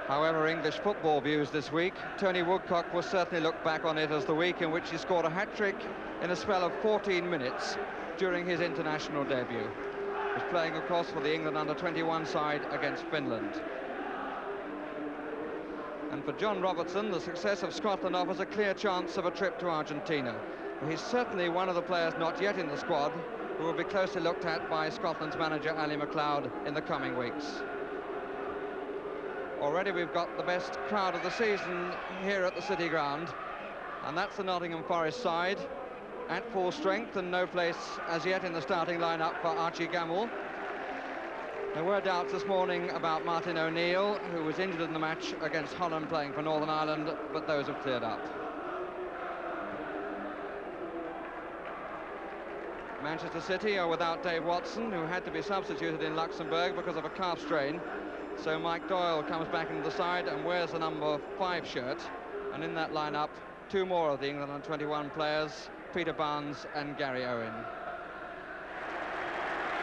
However, English football views this week, Tony Woodcock will certainly look back on it as the week in which he scored a hat-trick in a spell of 14 minutes during his international debut. He was playing, of course, for the England under-21 side against Finland. And for John Robertson, the success of Scotland offers a clear chance of a trip to Argentina. He's certainly one of the players not yet in the squad who will be closely looked at by Scotland's manager, Ali MacLeod, in the coming weeks. Already we've got the best crowd of the season here at the City Ground, and that's the Nottingham Forest side at full strength, and no place as yet in the starting lineup for Archie Gamble. There were doubts this morning about Martin O'Neill, who was injured in the match against Holland playing for Northern Ireland, but those have cleared up. Manchester City are without Dave Watson, who had to be substituted in Luxembourg because of a calf strain. So Mike Doyle comes back into the side and wears the number 5 shirt. And in that lineup, two more of the England under-21 players, Peter Barnes and Gary Owen.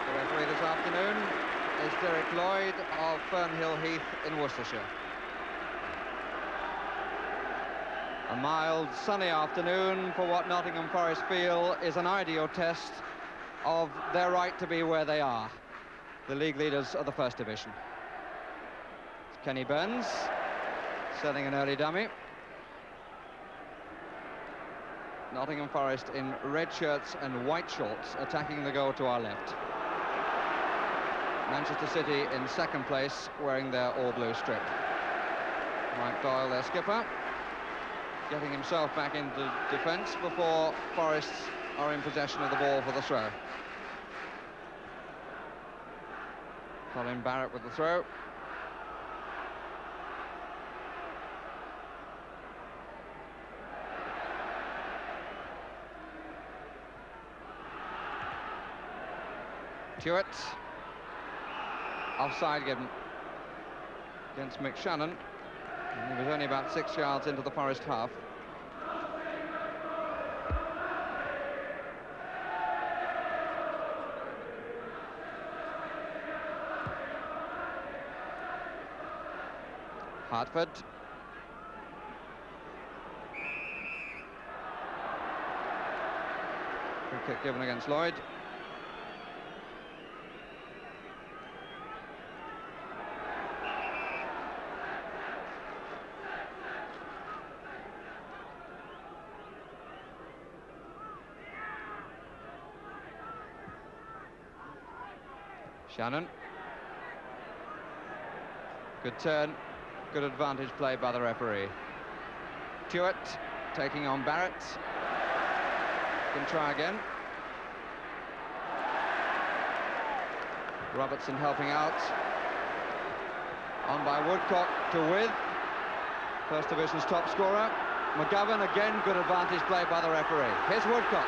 The referee this afternoon is Derek Lloyd of Fernhill Heath in Worcestershire. A mild, sunny afternoon for what Nottingham Forest feel is an ideal test of their right to be where they are, the league leaders of the First Division. Kenny Burns setting an early dummy. Nottingham Forest in red shirts and white shorts attacking the goal to our left. Manchester City in second place wearing their all-blue strip. Mike Doyle, their skipper, getting himself back into defence before Forest are in possession of the ball for the throw. Colin Barrett with the throw. Stewart. Offside given against McShannon. And he was only about 6 yards into the Forest half. Hartford. Free kick given against Lloyd. Shannon. Good turn, good advantage play by the referee. Stewart taking on Barrett. Can try again. Robertson helping out. On by Woodcock to With. First Division's top scorer. McGovern again, good advantage play by the referee. Here's Woodcock.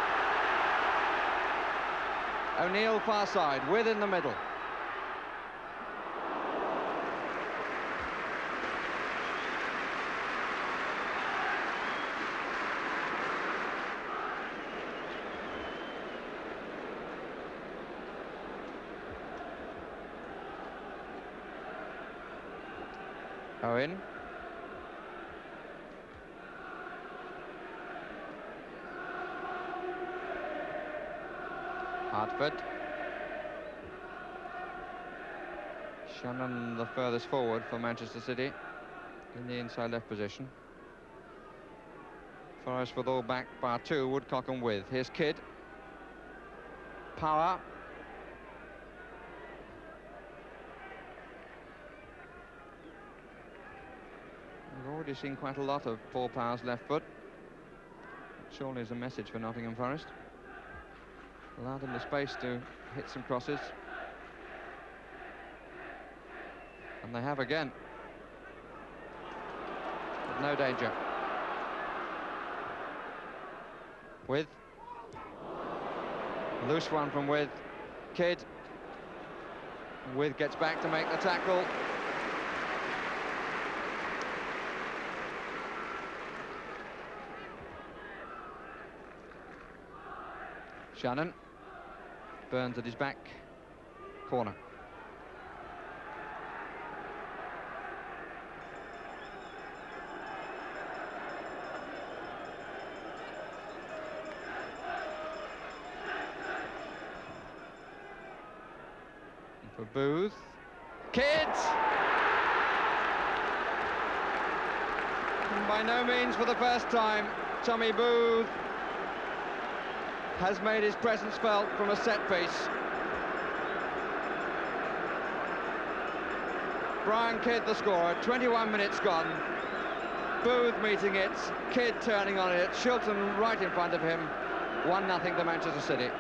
O'Neill far side, With in the middle. Owen. Hartford. Shannon the furthest forward for Manchester City in the inside left position. Forest with all back by 2, Woodcock and With. Here's Kidd. Power. We've already seen quite a lot of Paul Power's left foot. Surely is a message for Nottingham Forest. Allowed them the space to hit some crosses. And they have again. But no danger. With. Loose one from With. Kidd. With gets back to make the tackle. Shannon. Burns at his back. Corner. Booth. Kidd! And by no means for the first time, Tommy Booth has made his presence felt from a set piece. Brian Kidd, the scorer, 21 minutes gone. Booth meeting it, Kidd turning on it, Shilton right in front of him. 1-0 to Manchester City.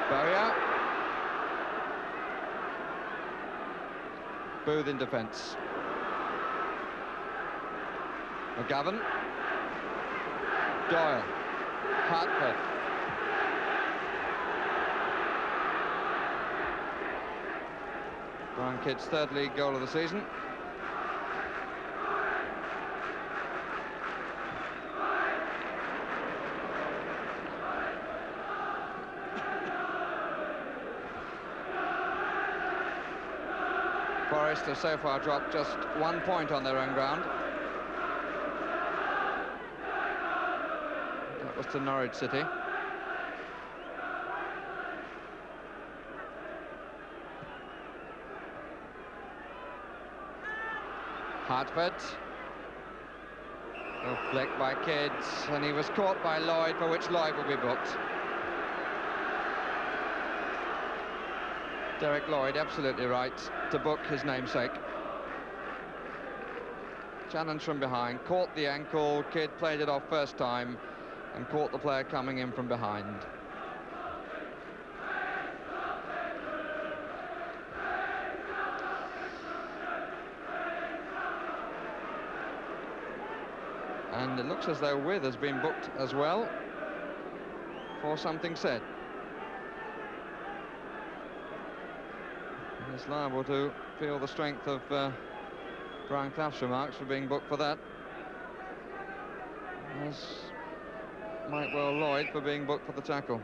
Bowyer. Booth in defence. McGovern. Doyle. Hartford. Brian Kidd's third league goal of the season. Forest have so far dropped just 1 point on their own ground. That was to Norwich City. Hartford. Oh, flick by Kidd, and he was caught by Lloyd, for which Lloyd will be booked. Derek Lloyd, absolutely right to book his namesake. Challenge from behind, caught the ankle, Kidd played it off first time and caught the player coming in from behind. And it looks as though With has been booked as well for something said. He's liable to feel the strength of Brian Clough's remarks for being booked for that. As might well Lloyd for being booked for the tackle.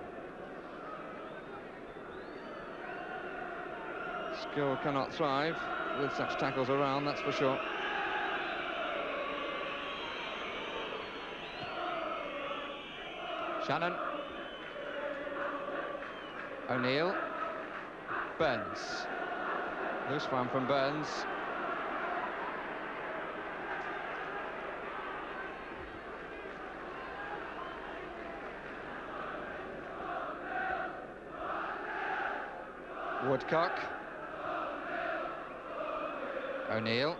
Skill cannot thrive with such tackles around, that's for sure. Shannon. O'Neill. Burns. Loose one from Burns. Woodcock. O'Neill.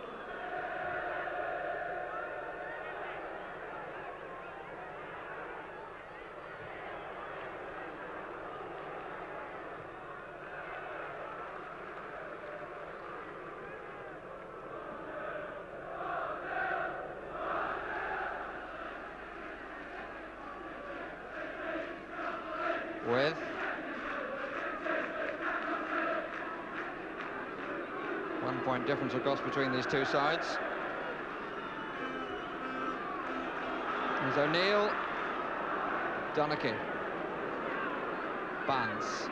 With. One-point difference, of course, between these two sides. There's O'Neill. Donachie. Barnes.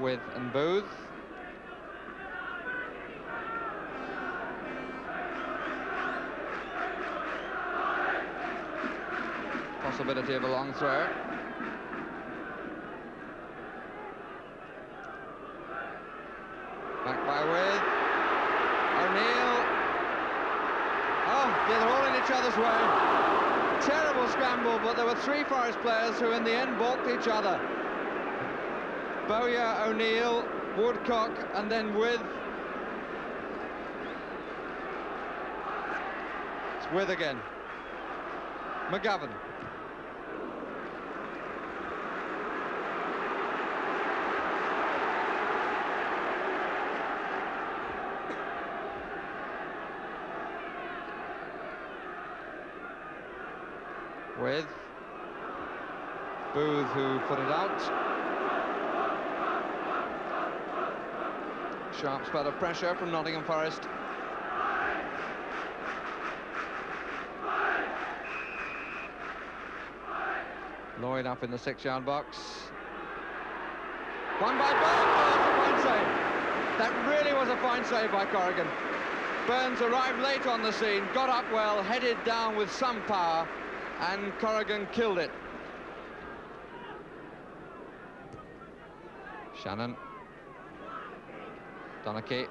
With and Booth. Possibility of a long throw. Back by With. O'Neill. Oh, yeah, they're all in each other's way. Terrible scramble, but there were three Forest players who in the end balked each other. Bowyer, O'Neill, Woodcock, and then With. It's With again. McGovern. With. Booth, who put it out. Sharp spell of pressure from Nottingham Forest. Lloyd up in the 6-yard box. One by Burns. Oh, that's a fine save. That really was a fine save by Corrigan. Burns arrived late on the scene, got up well, headed down with some power, and Corrigan killed it. Shannon. Donachie.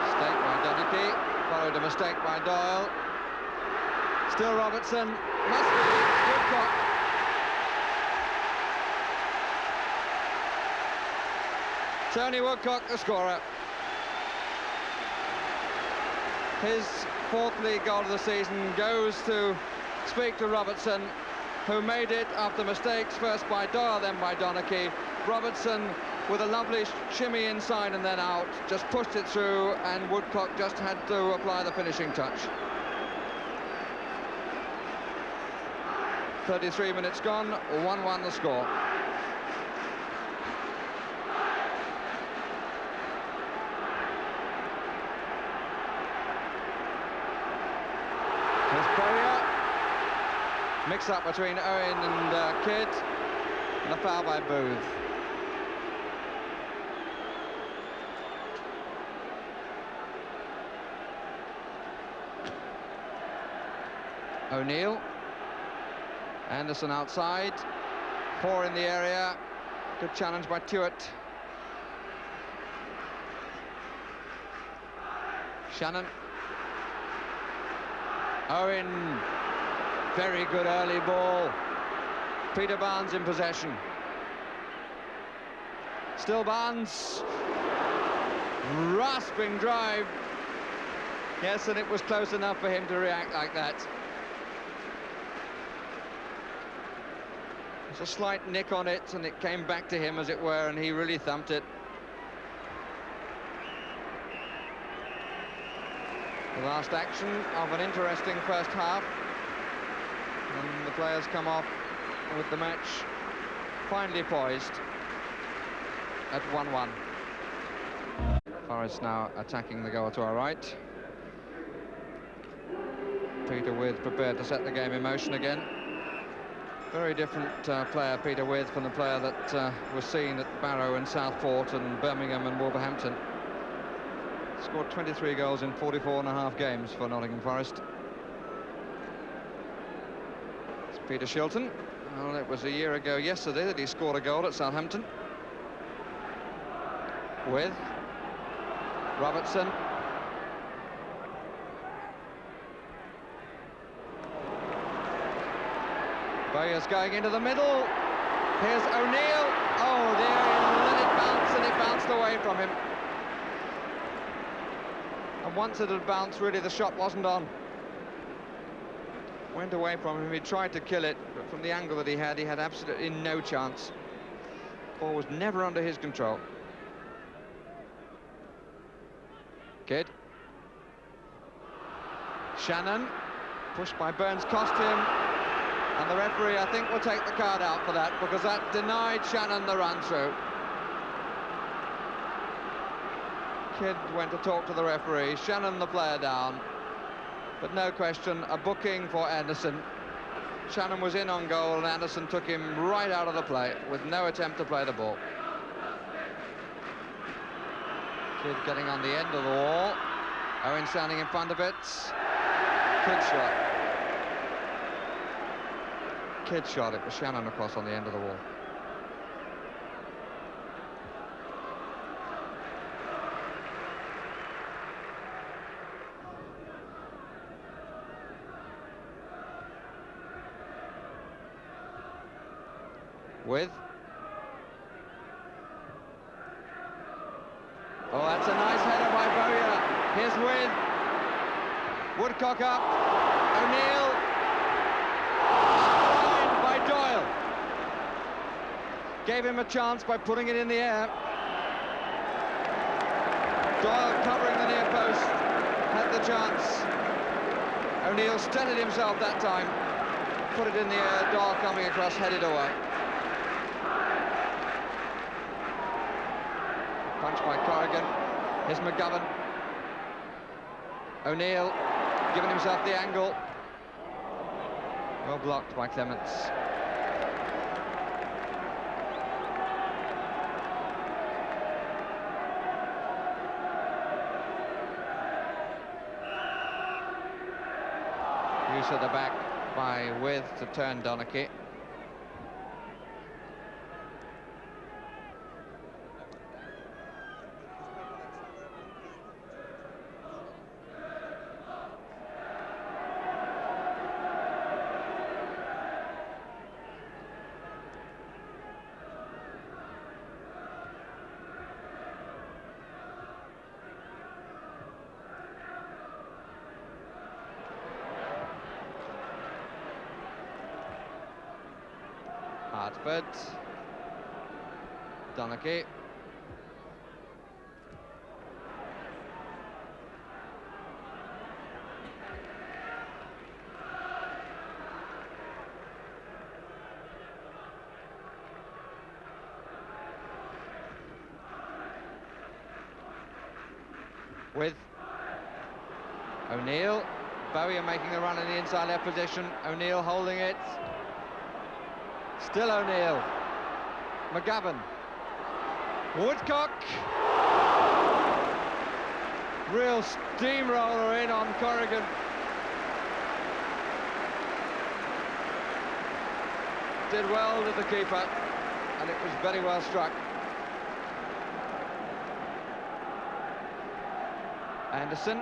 Mistake by Donachie. Followed a mistake by Doyle. Still Robertson. Must be Woodcock. Tony Woodcock, the scorer. His 4th league goal of the season goes to speak to Robertson, who made it after mistakes, first by Doyle, then by Donachie. Robertson, with a lovely shimmy inside and then out, just pushed it through, and Woodcock just had to apply the finishing touch. 33 minutes gone, 1-1 the score. Mix up between Owen and Kidd, and a foul by Booth. O'Neill. Anderson outside. 4 in the area. Good challenge by Tuitt. Shannon. Owen. Very good early ball. Peter Barnes in possession. Still Barnes. Rasping drive. Yes, and it was close enough for him to react like that. There's a slight nick on it, and it came back to him, as it were, and he really thumped it. The last action of an interesting first half. And the players come off with the match finely poised at 1-1. Forest now attacking the goal to our right. Peter With prepared to set the game in motion again. Very different player, Peter With, from the player that was seen at Barrow and Southport and Birmingham and Wolverhampton. Scored 23 goals in 44.5 games for Nottingham Forest. Peter Shilton. Well, it was a year ago yesterday that he scored a goal at Southampton. With Robertson. Bowyer's going into the middle. Here's O'Neill. Oh, there, and then it bounced, and it bounced away from him. And once it had bounced, really the shot wasn't on. Went away from him. He tried to kill it, but from the angle that he had absolutely no chance. Ball was never under his control. Kidd. Shannon. Pushed by Burns, cost him. And the referee, I think, will take the card out for that, because that denied Shannon the run-through. Kidd went to talk to the referee. Shannon the player down. But no question, a booking for Anderson. Shannon was in on goal, and Anderson took him right out of the play with no attempt to play the ball. Kidd getting on the end of the wall. Owen standing in front of it. Kidd shot. Kidd shot. It was Shannon across on the end of the wall. With. Oh, that's a nice header by Bowyer. Here's With. Woodcock up. O'Neill. Line by Doyle. Gave him a chance by putting it in the air. Doyle covering the near post. Had the chance. O'Neill steadied himself that time. Put it in the air. Doyle coming across, headed away. touch by Corrigan. Here's McGovern. O'Neill giving himself the angle. Well blocked by Clements. Use at the back by With to turn Donachie. Hartford, Donachie, With O'Neill. Bowyer making a run in the inside left position. O'Neill holding it. Still O'Neill. McGovern. Woodcock. Real steamroller in on Corrigan. Did well to the keeper, and it was very well struck. Anderson.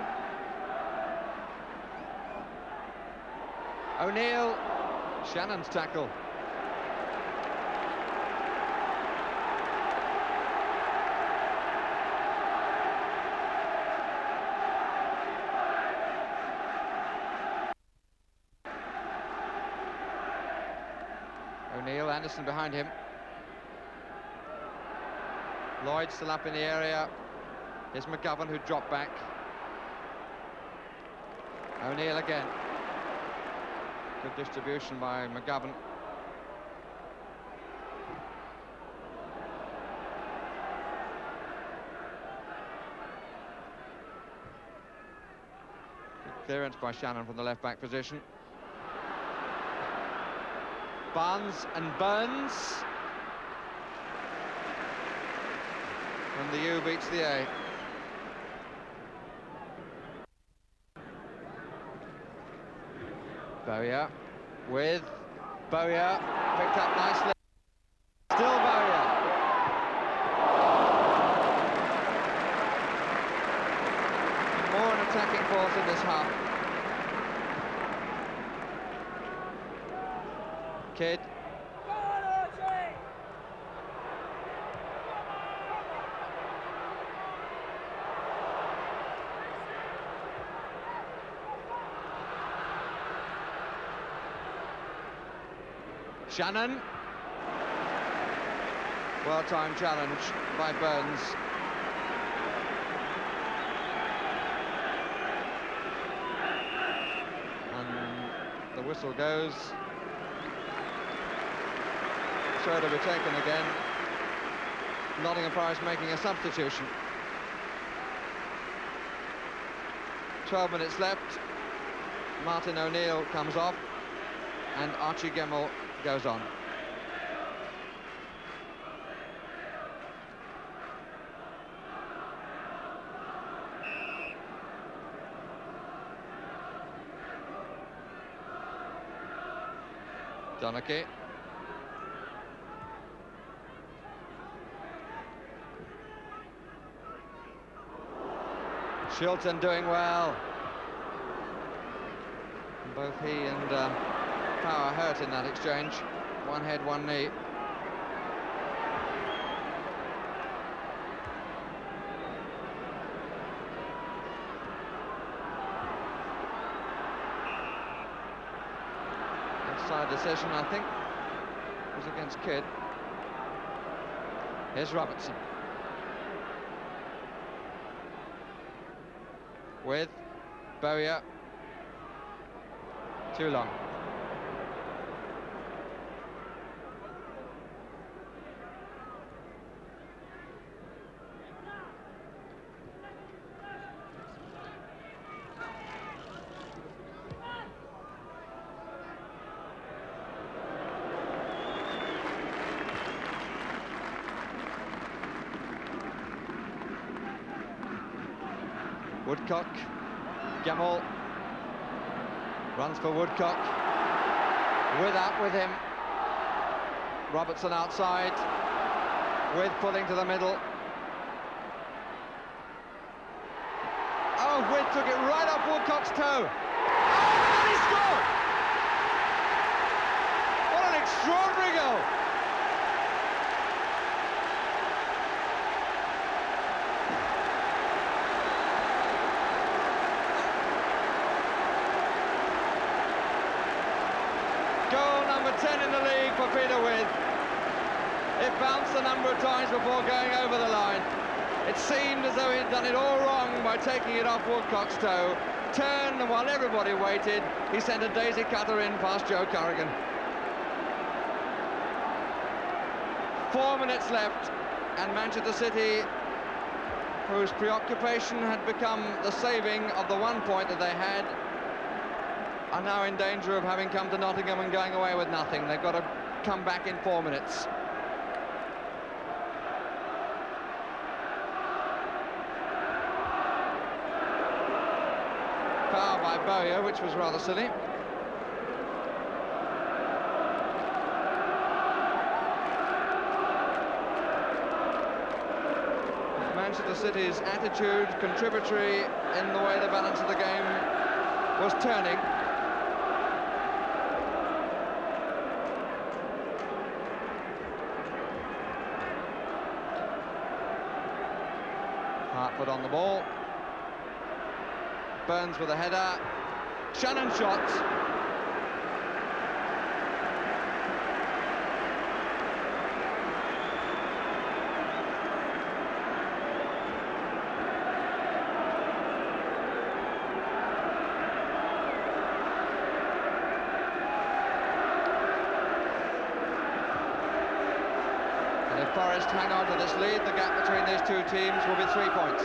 O'Neill. Shannon's tackle. O'Neill, Anderson behind him. Lloyd still up in the area. Here's McGovern, who dropped back. O'Neill again. Good distribution by McGovern. Good clearance by Shannon from the left-back position. Barnes and Burns. And the U beats the A. Bowyer with Bowyer, picked up nicely. Still Bowyer. More an attacking force in this half. Kidd. Shannon. Well-timed challenge by Burns. And the whistle goes. Throw to be taken again. Nottingham Forest making a substitution. 12 minutes left. Martin O'Neill comes off, and Archie Gemmell goes on. Donachie. Shilton doing well. Both he and Power hurt in that exchange. One head, one knee. Offside decision, I think, was against Kidd. Here's Robertson. With Bowyer. Too long. Woodcock, Gemmell runs for Woodcock, with him, Robertson outside, with pulling to the middle. Oh, With took it right off Woodcock's toe. Oh, and he scored! What an extraordinary goal! Goal number 10 in the league for Peter With. It bounced a number of times before going over the line. It seemed as though he'd done it all wrong by taking it off Woodcock's toe. Turned, and while everybody waited, he sent a daisy cutter in past Joe Corrigan. 4 minutes left, and Manchester City, whose preoccupation had become the saving of the 1 point that they had, are now in danger of having come to Nottingham and going away with nothing. They've got to come back in 4 minutes. Foul by Bowyer, which was rather silly. Manchester City's attitude contributory in the way the balance of the game was turning. Hartford on the ball. Burns with a header. Shannon shot. And if Forest hang on to this lead, the gap between these two teams will be 3 points.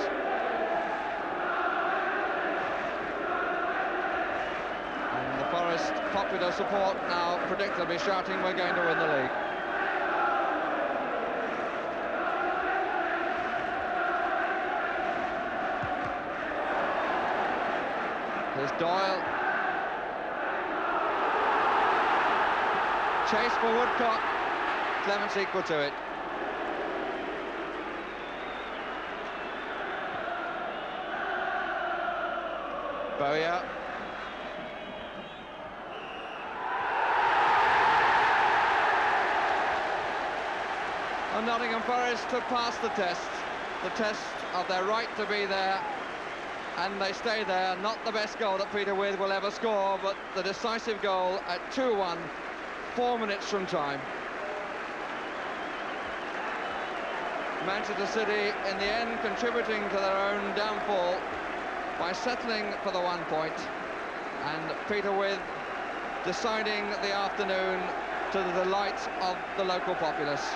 Forest popular support now predictably shouting, we're going to win the league. Here's Doyle. Chase for Woodcock. Clements equal to it. Bowyer. And Nottingham Forest have passed the test of their right to be there, and they stay there. Not the best goal that Peter With will ever score, but the decisive goal at 2-1, 4 minutes from time. Manchester City, in the end, contributing to their own downfall by settling for the 1 point, and Peter With deciding the afternoon to the delight of the local populace.